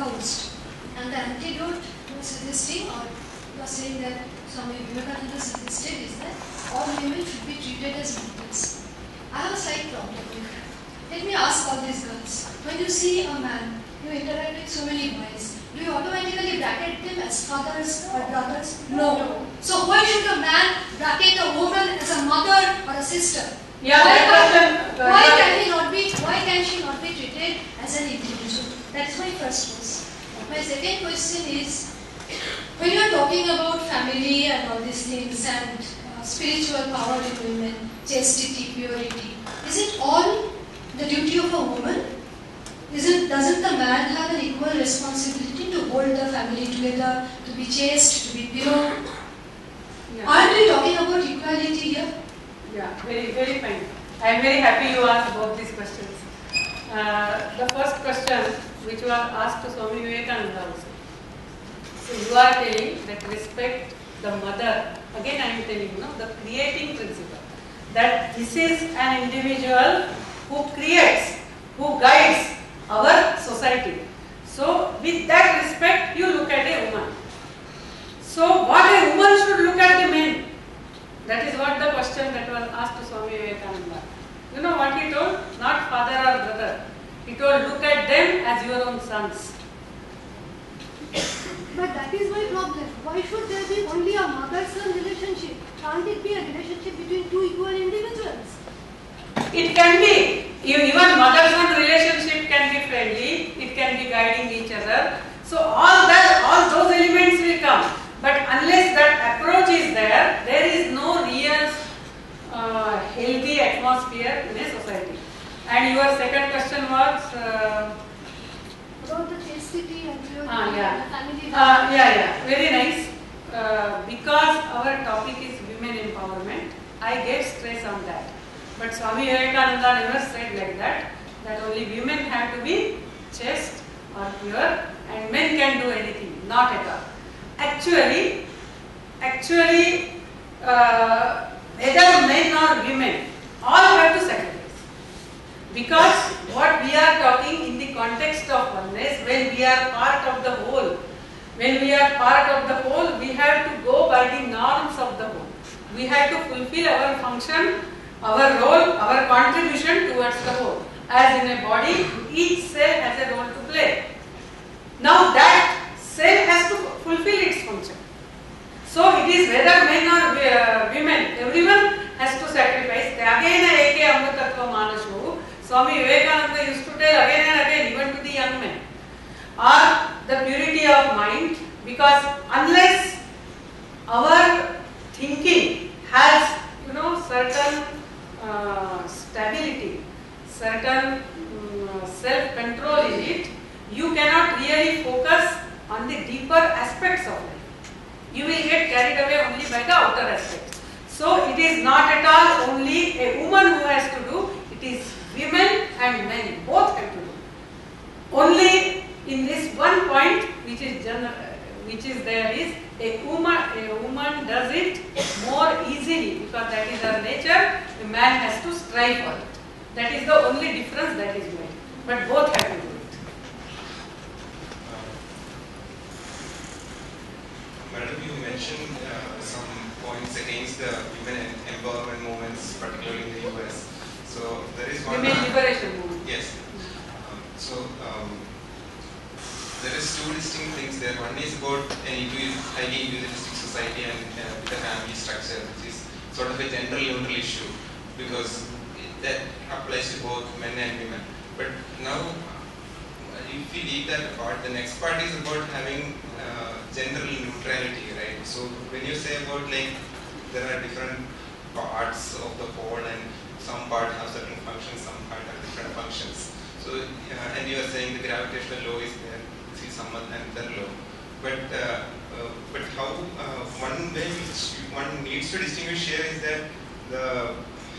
aroused. And the antidote you are suggesting, or you are saying that Swami Vivekananda suggested, is that all women should be treated as mothers. I have a slight problem with that. Let me ask all these girls. When you see a man, you interact with so many boys, do you automatically bracket them as fathers or brothers? No. So why should a man bracket a woman as a mother or a sister? Yeah, why can she not be treated as an individual? That's my first question. My second question is, when you are talking about family and all these things and spiritual power in women, chastity, purity, is it all the duty of a woman? Doesn't the man have an equal responsibility to hold the family together, to be chaste, to be pure? Yeah. Aren't we talking about equality here? Yeah, very, very fine. I am very happy you asked both these questions. The first question, which was asked to Swami Vivekananda also. So you are telling that respect the mother. Again I am telling you, the creating principle. That this is an individual who creates, who guides our society. So with that respect you look at a woman. So what a woman should look at the men? That is what the question that was asked to Swami Vivekananda. You know what he told? Not father or brother. He told, look at them as your own sons. But that is my problem. Why should there be only a mother-son relationship? Can't it be a relationship between two equal individuals? It can be. Even mother-son relationship can be friendly. It can be guiding each other. So all those elements will come. But unless that approach is there, there is no real healthy atmosphere in a society. And your second question was about the chastity and purity yeah. and the family. Yeah, very nice. Because our topic is women empowerment, I gave stress on that. But Swami Vivekananda never said like that only women have to be chaste or pure and men can do anything. Not at all. Actually, whether men or women, all have to sacrifice. Because what we are talking in the context of oneness, when we are part of the whole, we have to go by the norms of the whole. We have to fulfill our function, our role, our contribution towards the whole. As in a body, each cell has a role to play. Now that cell has to fulfill its function. So it is whether men or women, everyone has to sacrifice. Swami Vivekananda used to tell again and again, even to the young men, or the purity of mind, because unless our thinking has, certain stability, certain self-control in it, you cannot really focus on the deeper aspects of life. You will get carried away only by the outer aspects. So it is not at all only a woman who has to do, it is women and men, both have to do. Only in this one point which is there is a woman does it more easily because that is her nature, a man has to strive for it. That is the only difference that is made. But both have to do it. Madam, you mentioned some points against the women empowerment movements, particularly in the US. So there is one. Women liberation movement. Yes. There is two distinct things there. One is about an highly individualistic society and the family structure, which is sort of a gender-neutral issue because that applies to both men and women. But now, if we leave that apart, the next part is about having gender neutrality, right? So when you say about there are different parts of the whole and some part have certain functions, some part have different functions. So and you are saying the gravitational law is there, see some another law. But how one way which one needs to distinguish here is that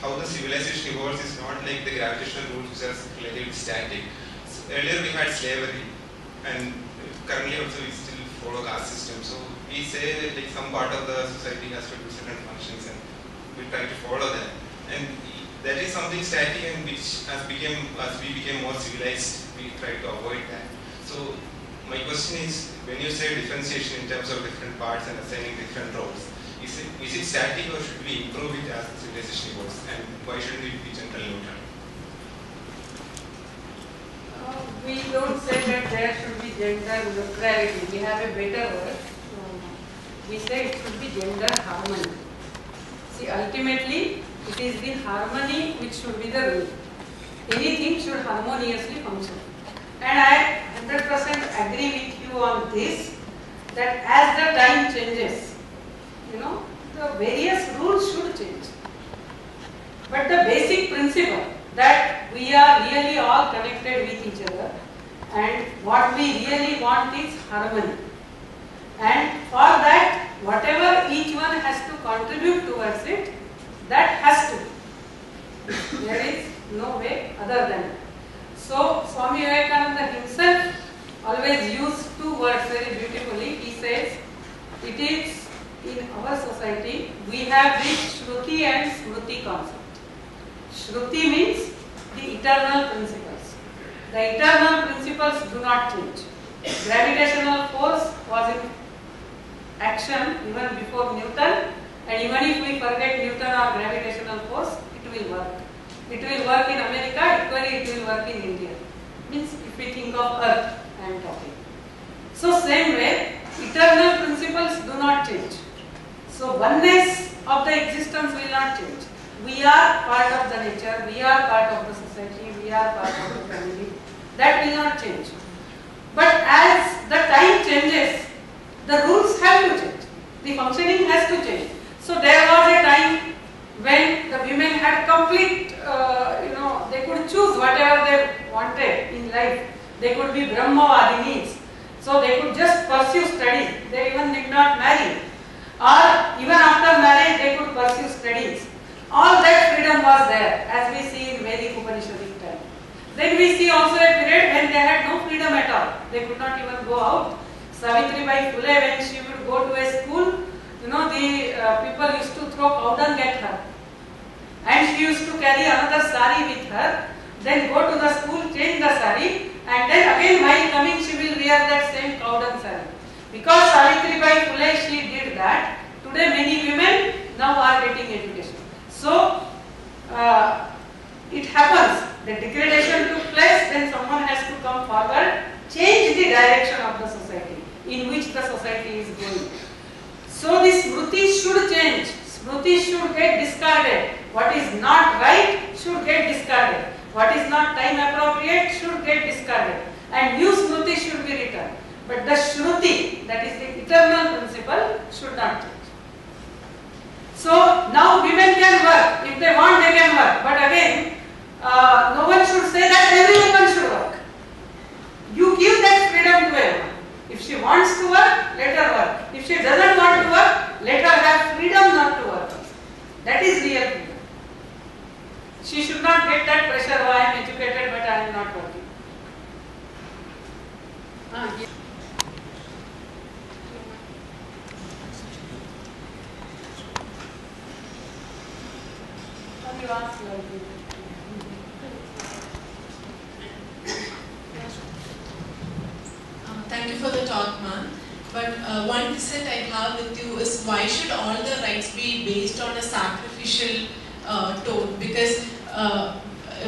how the civilization evolves is not like the gravitational rules which are relatively static. So earlier we had slavery, and currently also we still follow caste system. So we say that some part of the society has to do certain functions, and we try to follow that. And that is something static, and which as we became more civilized, we try to avoid that. So my question is, when you say differentiation in terms of different parts and assigning different roles, is it static or should we improve it as the civilization evolves? And why shouldn't it be gender neutral? We don't say that there should be gender neutrality. We have a better word. We say it should be gender harmony. See, ultimately, it is the harmony which should be the rule. Anything should harmoniously function. And I 100% agree with you on this, that as the time changes, the various rules should change. But the basic principle that we are really all connected with each other and what we really want is harmony. And for that, whatever each one has to contribute towards it, that has to. There is no way other than that. So, Swami Vivekananda himself always used two words very beautifully. He says, it is in our society, we have this Shruti and Smruti concept. Shruti means the eternal principles. The eternal principles do not change. Gravitational force was in action even before Newton, and even if we forget Newton or gravitational force, it will work. It will work in America, equally it will work in India. Means if we think of Earth, I am talking. So same way, eternal principles do not change. So oneness of the existence will not change. We are part of the nature, we are part of the society, we are part of the family. That will not change. But as the time changes, the rules have to change. The functioning has to change. So there was a time when the women had complete, they could choose whatever they wanted in life. They could be Brahmavadinis. So they could just pursue studies. They even did not marry. Or even after marriage, they could pursue studies. All that freedom was there, as we see in Vedic Upanishadic time. Then we see also a period when they had no freedom at all. They could not even go out. Savitribai Phule, when she would go to a school, the people used to throw cow dung at her. And she used to carry another sari with her, then go to the school, change the sari, and then again while coming she will wear that same cow dung sari. Because Savitribai Phule, she did that, today many women now are getting education. So, it happens, the degradation took place, then someone has to come forward, change the direction of the society, in which the society is going. So, the Smruti should change, Smruti should get discarded, what is not right should get discarded, what is not time appropriate should get discarded, and new Smruti should be written. But the Shruti, that is the eternal principle, should not change. So now women can work. If they want, they can work. But again, no one should say that every woman should work. You give that freedom to everyone. If she wants to work, let her work. If she doesn't want to work, let her have freedom not to work. That is real freedom. She should not get that pressure, oh, I am educated but I am not working. You ask Thank you for the talk, ma'am. But one dissent I have with you is, why should all the rights be based on a sacrificial tone? Because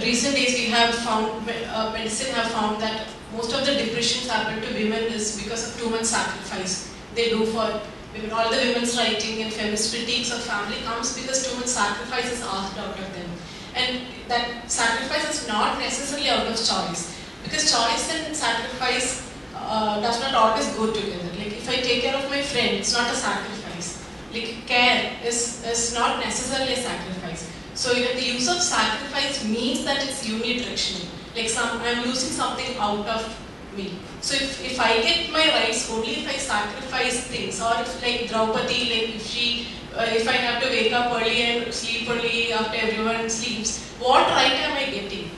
recent days we have found, medicine have found that most of the depressions happen to women is because of too much sacrifice they do for women. All the women's writing and feminist critiques of family comes because too much sacrifice is asked out of them. And that sacrifice is not necessarily out of choice, because choice and sacrifice does not always go together. Like if I take care of my friend, it's not a sacrifice. Like care is not necessarily a sacrifice. So even the use of sacrifice means that it's unidirectional. Like I'm losing something out of me. So if I get my rights only if I sacrifice things, or if like Draupadi, like if I have to wake up early and sleep early after everyone sleeps, what right am I getting?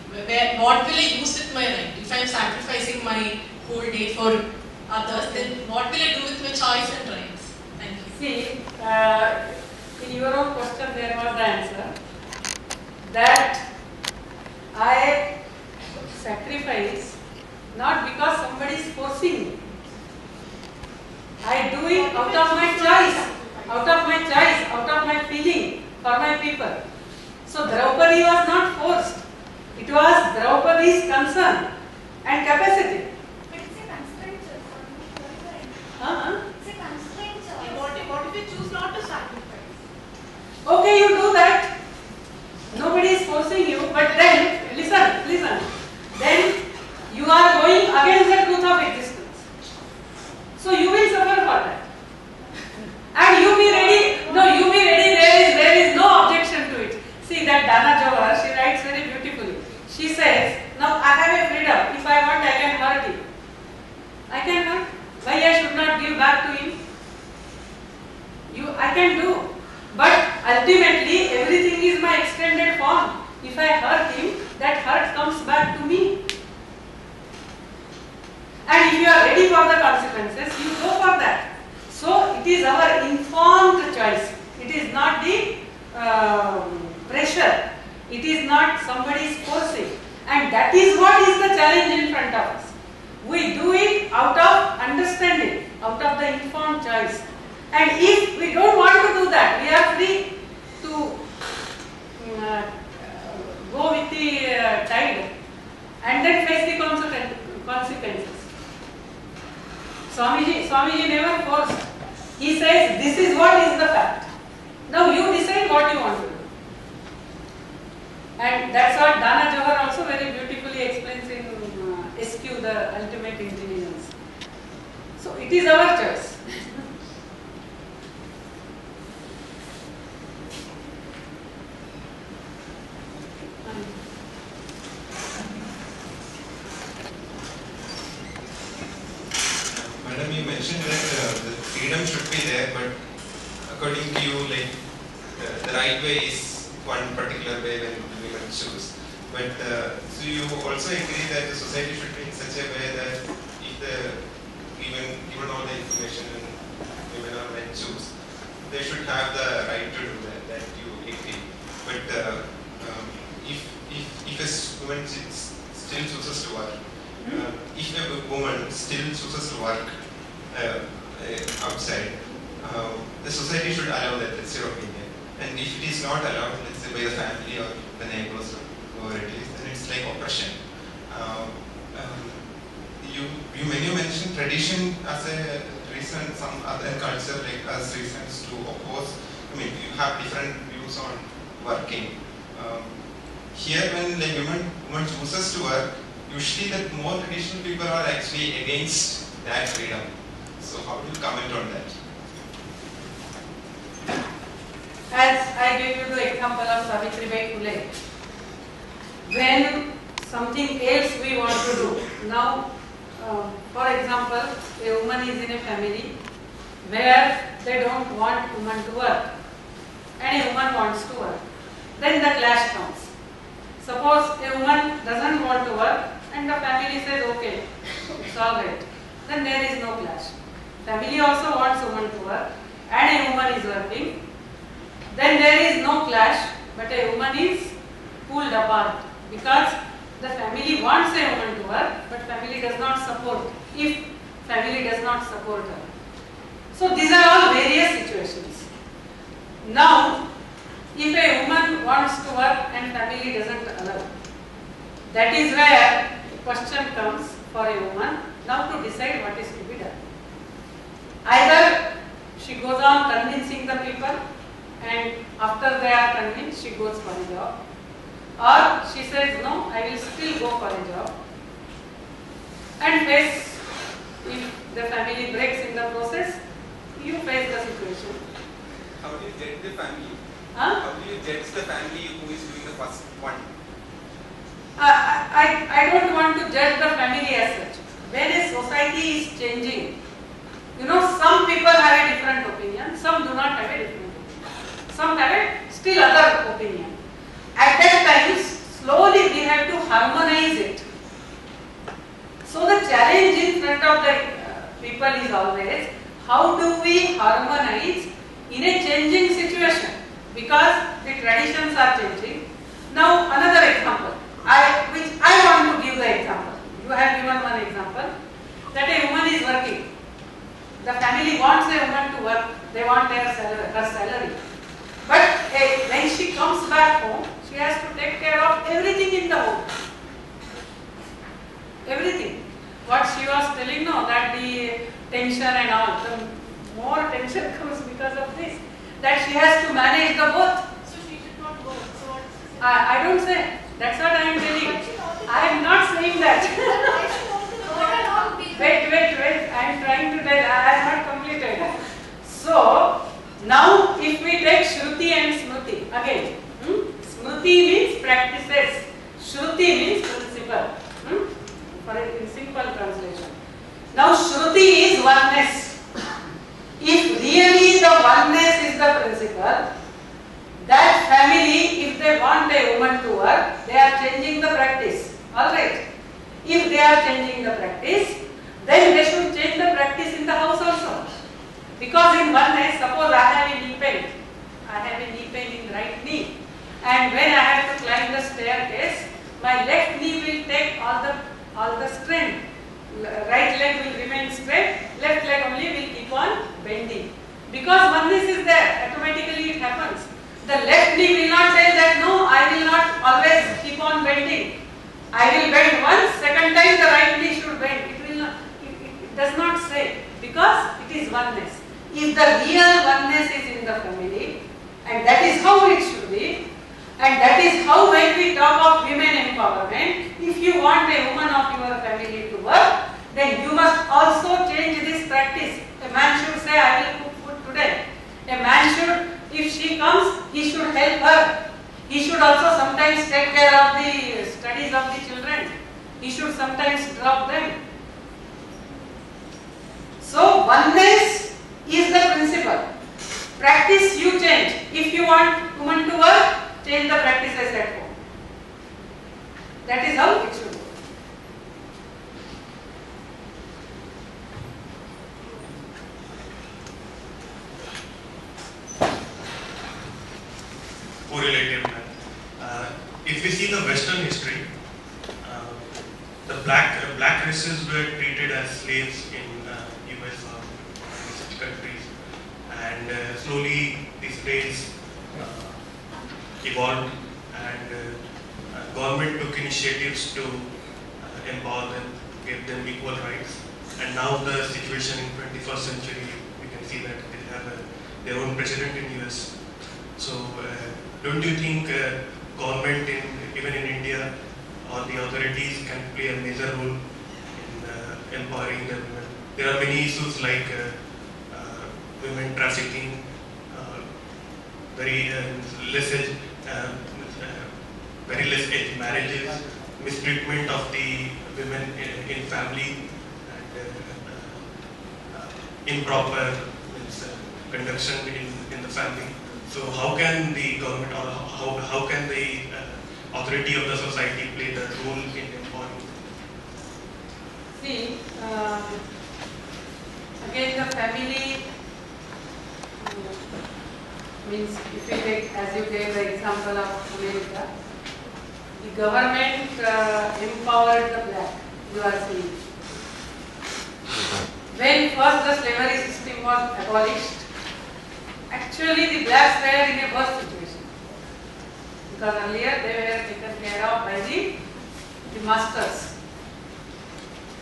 What will I use with my right? If I am sacrificing my whole day for others, then what will I do with my choice and rights? Thank you. See, in your own question there was the answer that I sacrifice not because somebody is forcing me, do it out of my choice, out of my feeling for my people. So Draupadi was not forced. It was Draupadi's concern and capacity. But it's a constraint, sir. It's a constraint, sir. What if you choose not to sacrifice? Okay, you do that. Nobody is forcing you, but then, listen. Then you are going against the truth of existence. So you will suffer for that. And you be ready, there is no objection to it. See that Dana Jawahar, she writes very beautifully. She says, now I have a freedom. If I want, I can hurt him. I can hurt. Why I should not give back to him? I can do. But ultimately, everything is my extended form. If I hurt him, that hurt comes back to me. And if you are ready for the consequences, you go for that. So it is our informed choice. It is not the pressure. It is not somebody's forcing. And that is what is the challenge in front of us. We do it out of understanding, out of the informed choice. And if we don't want to do that, we are free to go with the tide and then face the consequences. Swamiji never forced. He says, this is what is the fact. Now you decide what you want to do. And that's what Dana Jawahar also very beautifully explains in SQ, the ultimate intelligence. So it is our choice. Madam, you mentioned that the freedom should be there, but according to you, like the right way is one particular way when women choose. But so you also agree that the society should be in such a way that if given all the information and women or men choose, they should have the right to do that. That you agree. But if a woman still chooses to work, if a woman still chooses to work outside, the society should allow that. That's your opinion. And if it is not allowed, let's say by the family or the neighbors or whoever it is, then it's like oppression. When you mentioned tradition as a reason, some other culture like as reasons to oppose. I mean, you have different views on working. Here, when like woman chooses to work, usually the more traditional people are actually against that freedom. So how do you comment on that? As I gave you the example of Savitribai Phule, when something else we want to do. Now, for example, a woman is in a family where they don't want woman to work and a woman wants to work. Then the clash comes. Suppose a woman doesn't want to work and the family says, okay, it's all right. Then there is no clash. Family also wants woman to work and a woman is working. Then there is no clash, but a woman is pulled apart because the family wants a woman to work, but family does not support if family does not support her. So these are all various situations. Now, if a woman wants to work and family doesn't allow, that is where the question comes for a woman now to decide what is to be done. Either she goes on convincing the people and after they are convinced she goes for a job, or she says no, I will still go for a job and face, if the family breaks in the process, you face the situation. How do you judge the family? Huh? How do you judge the family who is doing the first one? I don't want to judge the family as such. When a society is changing, some people have a different opinion, some do not have a different opinion. Some have a still other opinion. At that time, slowly we have to harmonize it. So the challenge in front of the people is always, how do we harmonize in a changing situation? Because the traditions are changing. Now another example, which I want to give the example. You have given one example, that a woman is working. The family wants a woman to work, they want her salary. But when she comes back home, she has to take care of everything in the home. Everything. What she was telling, no, that the tension and all, the more tension comes because of this. That she has to manage the both. So she should not go. So what is this? I don't say. That's what I am telling. I am not saying that. Wait. I am trying to tell. I have not completed. So, now if we take Shruti and Smruti again. Smruti means practices. Shruti means principle. For in simple translation. Now Shruti is oneness. If really the oneness is the principle, that family, if they want a woman to work, they are changing the practice. Alright. If they are changing the practice, then they should change the practice in the house also. Because in oneness, suppose I have a knee pain. I have a knee pain in right knee. And when I have to climb the staircase, my left knee will take all the strength. Right leg will remain straight, left leg only will keep on bending. Because oneness is there, automatically it happens. The left knee will not say that no, I will not always keep on bending. I will bend once, second time the right knee should bend. It will not, it does not say, because it is oneness. If the real oneness is in the family, and that is how it should be, and that is how when we talk of women empowerment, if you want a woman of your family to work, then you must also change this practice. A man should say, I will cook food today. A man should, if she comes, he should help her. He should also sometimes take care of the studies of the children. He should sometimes drop them. So oneness is the principle. Practice you change. If you want woman to work, change the practices at home. That is how it should go. Correlative. If we see the Western history, the black races were treated as slaves in US or such countries, and slowly these slaves evolved, and government took initiatives to empower them, give them equal rights, and now the situation in 21st century, we can see that they have their own president in US. So don't you think government even in India or the authorities can play a major role in empowering the women? There are many issues like women trafficking, very less age marriages, mistreatment of the women in family, and improper conduction in the family. So how can the government or how can the authority of the society play the role in empowering? See, again the family means if we take, as you gave the example of America, the government empowered the black, you are saying. When first the slavery system was abolished, actually the blacks were in a worse situation. Because earlier they were taken care of by the masters.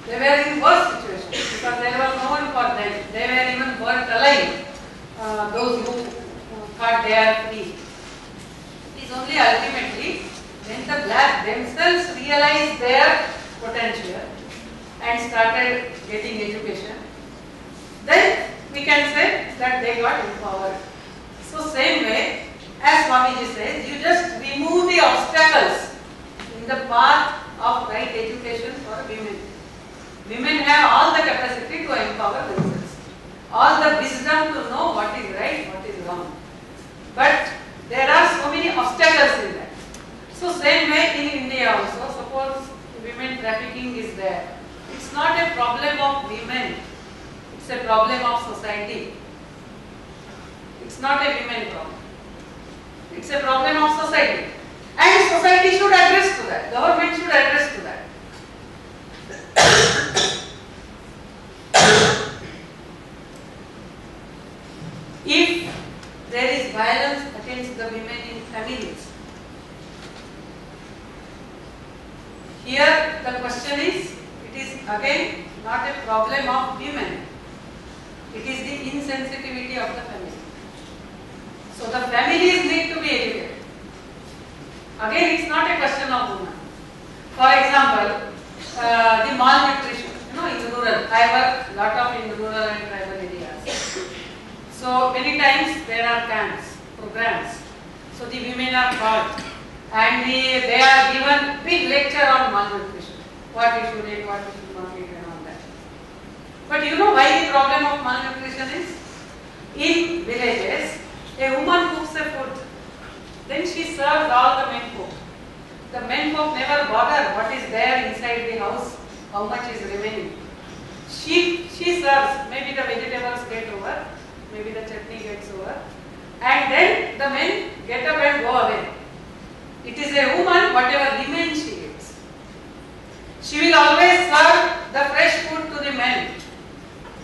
They were in worse situation because there was no one for them. They were even burnt alive, those who thought they are free. It is only ultimately when the black themselves realized their potential and started getting education, then we can say that they got empowered. So same way, as Swamiji says, you just remove the obstacles in the path of right education for women. Women have all the capacity to empower themselves, all the wisdom to know what is right, what is wrong. But there are so many obstacles in that. So same way in India also, suppose women trafficking is there. It's not a problem of women, it's a problem of society. It's not a women problem. It's a problem of society. And society should address to that. Government should address to that. question is, it is again not a problem of women. It is the insensitivity of the family. So the families need to be educated. Again, it's not a question of women. For example, the malnutrition. In rural, I work a lot of in rural and tribal areas. So many times there are camps, programs. So the women are called and they are given big lecture on malnutrition. What you should eat, what you should not eat and all that. But you know why the problem of malnutrition is? In villages, a woman cooks a food. Then she serves all the men folk. The men folk never bother what is there inside the house, how much is remaining. She serves, maybe the vegetables get over, maybe the chutney gets over, and then the men get up and go away. It is a woman, whatever remains she eats. She will always serve the fresh food to the men.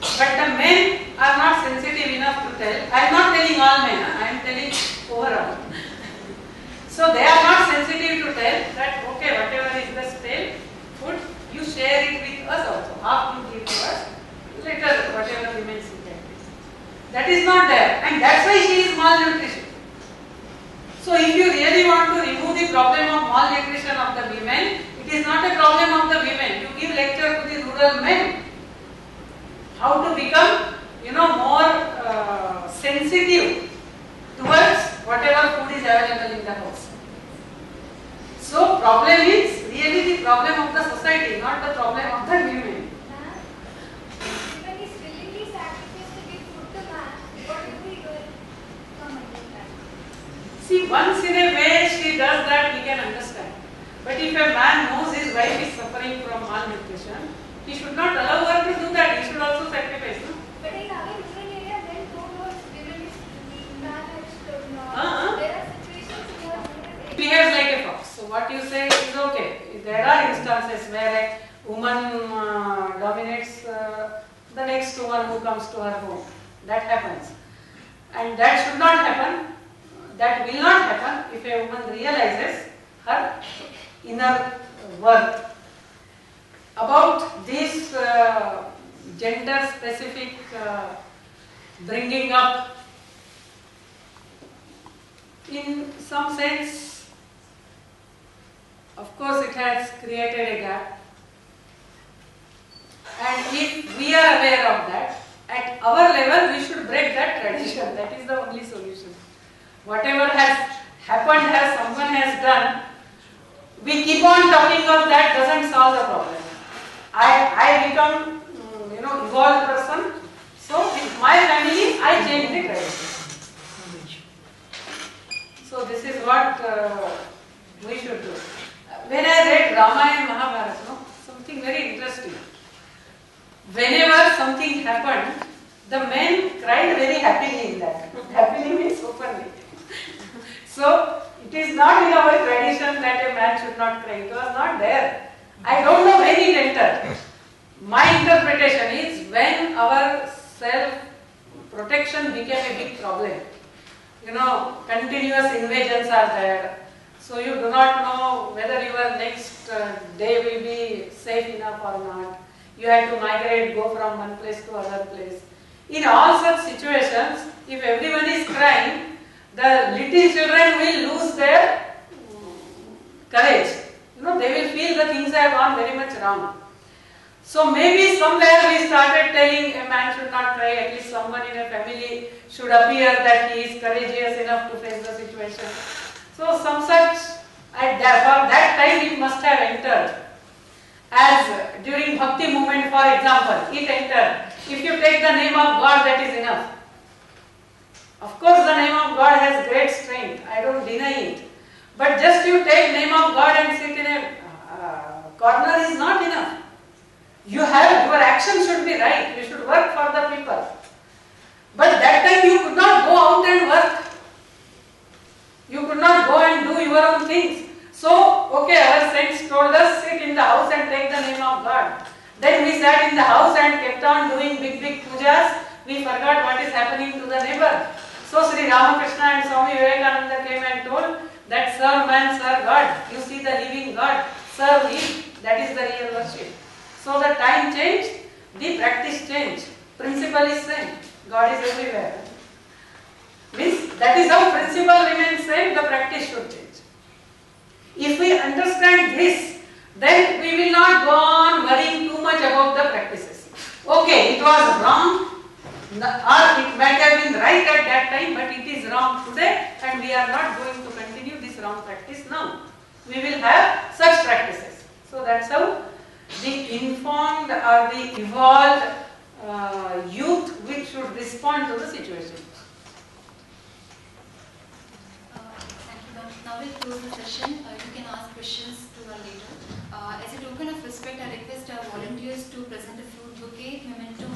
But the men are not sensitive enough to tell. I am not telling all men, I am telling overall. So they are not sensitive to tell that, okay, whatever is the stale food, you share it with us also. Half you give to us, later whatever remains you can take. That is not there, and that's why she is malnutrition. So if you really want to remove the problem of malnutrition of the women, it is not a problem of the women. You give lecture to the rural men. How to become, more sensitive towards whatever food is available in the house. So problem is really the problem of the society, not the problem of the women. When he is willingly sacrificed to give food to man, what do we do? Come understand. See, once in a way she does that, we can understand. But if a man knows his wife is suffering from malnutrition, he should not allow her to do that. He should also sacrifice. No? But in our rural area, men don't know women is man has to know. There are situations where women Behaves like a fox. So what you say is okay. There are instances where a woman dominates the next woman who comes to her home. That happens. And that should not happen. That will not happen if a woman realizes her inner worth. About this gender specific bringing up, in some sense, of course it has created a gap, and if we are aware of that, at our level we should break that tradition. That is the only solution. Whatever has happened, someone has done, we keep on talking of that doesn't solve the problem. I become, evolved person. So with my family, I change the tradition. So this is what we should do. When I read Ramayana and Mahabharata, something very interesting. Whenever something happened, the men cried very happily in that. Happily means openly. So it is not in our tradition that a man should not cry. It was not there. I don't know when it entered. My interpretation is when our self-protection became a big problem. Continuous invasions are there. So you do not know whether your next day will be safe enough or not. You have to migrate, go from one place to other place. In all such situations, if everyone is crying, the little children will lose their courage. They will feel the things have gone very much wrong. So maybe somewhere we started telling a man should not cry, at least someone in a family should appear that he is courageous enough to face the situation. So some such, for that time it must have entered. As during Bhakti movement, for example, it entered. If you take the name of God, that is enough. Of course the name of God has great strength, I don't deny it. But just you take name of God and sit in a corner is not enough. Your action should be right, you should work for the people. But that time you could not go out and work. You could not go and do your own things. So, okay, our saints told us, sit in the house and take the name of God. Then we sat in the house and kept on doing big pujas. We forgot what is happening to the neighbor. So Sri Ramakrishna and Swami Vivekananda came and told that serve man, serve God. You see the living God. serve Him. That is the real worship. So the time changed, the practice changed. Principle is same. God is everywhere. Means that is how principle remains same, the practice should change. If we understand this, then we will not go on worrying too much about the practices. Okay, it was wrong, or it might have been right at that time, but it is wrong today, and we are not going to continue this wrong practice now. We will have such practices. So that's how the informed or the evolved youth which should respond to the situation. Now we'll close the session. You can ask questions to her later. As a token of respect, I request our volunteers to present a fruit bouquet, memento,